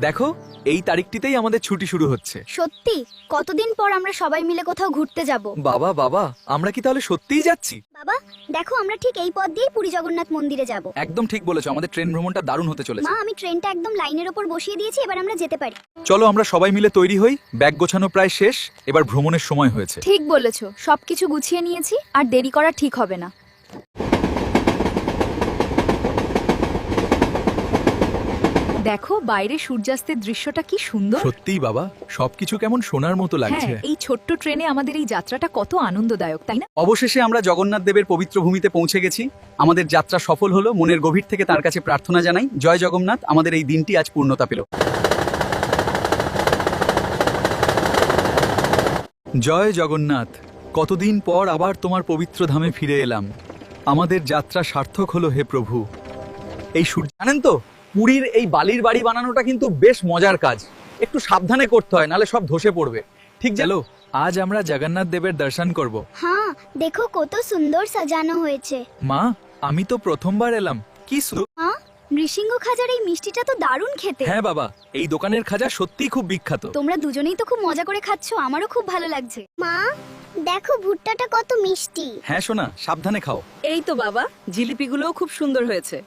দেখো, এই তারিখটিতেই আমাদের ছুটি শুরু হচ্ছে। সত্যি কতদিন পর আমরা সবাই মিলে কোথাও ঘুরতে যাব। বাবা বাবা, আমরা কি তাহলে সত্যিই যাচ্ছি? বাবা দেখো, আমরা ঠিক এই পথ দিয়েই পুরী জগন্নাথ মন্দিরে যাব। একদম ঠিক বলেছো, আমাদের ট্রেন ভ্রমণটা দারুণ হতে চলেছে। মা, আমি ট্রেনটা একদম লাইনের ওপর বসিয়ে দিয়েছি, এবার আমরা যেতে পারি। চলো আমরা সবাই মিলে তৈরি হই, ব্যাগ গোছানো প্রায় শেষ, এবার ভ্রমণের সময় হয়েছে। ঠিক বলেছো, সবকিছু গুছিয়ে নিয়েছি, আর দেরি করা ঠিক হবে না। দেখো বাইরে সূর্যাস্তের দৃশ্যটা কি সুন্দর। সত্যিই বাবা, সবকিছু কেমন সোনার মতো লাগছে। হ্যাঁ, এই ছোট্ট ট্রেনে আমাদের এই যাত্রাটা কত আনন্দদায়ক, তাই না? অবশেষে আমরা জগন্নাথ দেবের পবিত্র ভূমিতে পৌঁছে গেছি। আমাদের যাত্রা সফল হলো। মনের গভীর থেকে তার কাছে প্রার্থনা জানাই, জয় জগন্নাথ। আমাদের এই দিনটি আজ পূর্ণতা পেল। জয় জগন্নাথ। কতদিন পর আবার তোমার পবিত্র ধামে ফিরে এলাম। আমাদের যাত্রা সার্থক হলো হে প্রভু। এই সূর্য জানেন তো, পুরীর এই বালির বাড়ি বানানোটা কিন্তু বেশ মজার কাজ। একটু সাবধানে করতে হয়, নালে সব ধসে পড়বে। ঠিক চলো, আজ আমরা জগন্নাথ দেবের দর্শন করব। হ্যাঁ, দেখো কত সুন্দর সাজানো হয়েছে। মা, আমি তো প্রথমবার এলাম। কি হ্যাঁ, নৃসিংহ খাজার এই মিষ্টিটা তো দারুণ খেতে। হ্যাঁ বাবা, এই দোকানের খাজা সত্যিই খুব বিখ্যাত। তোমরা দুজনেই তো খুব মজা করে খাচ্ছো, আমারও খুব ভালো লাগছে। মা দেখো, ভুট্টাটা কত মিষ্টি। হ্যাঁ সোনা, সাবধানে খাও। এই তো বাবা, জিলিপিগুলোও খুব সুন্দর হয়েছে।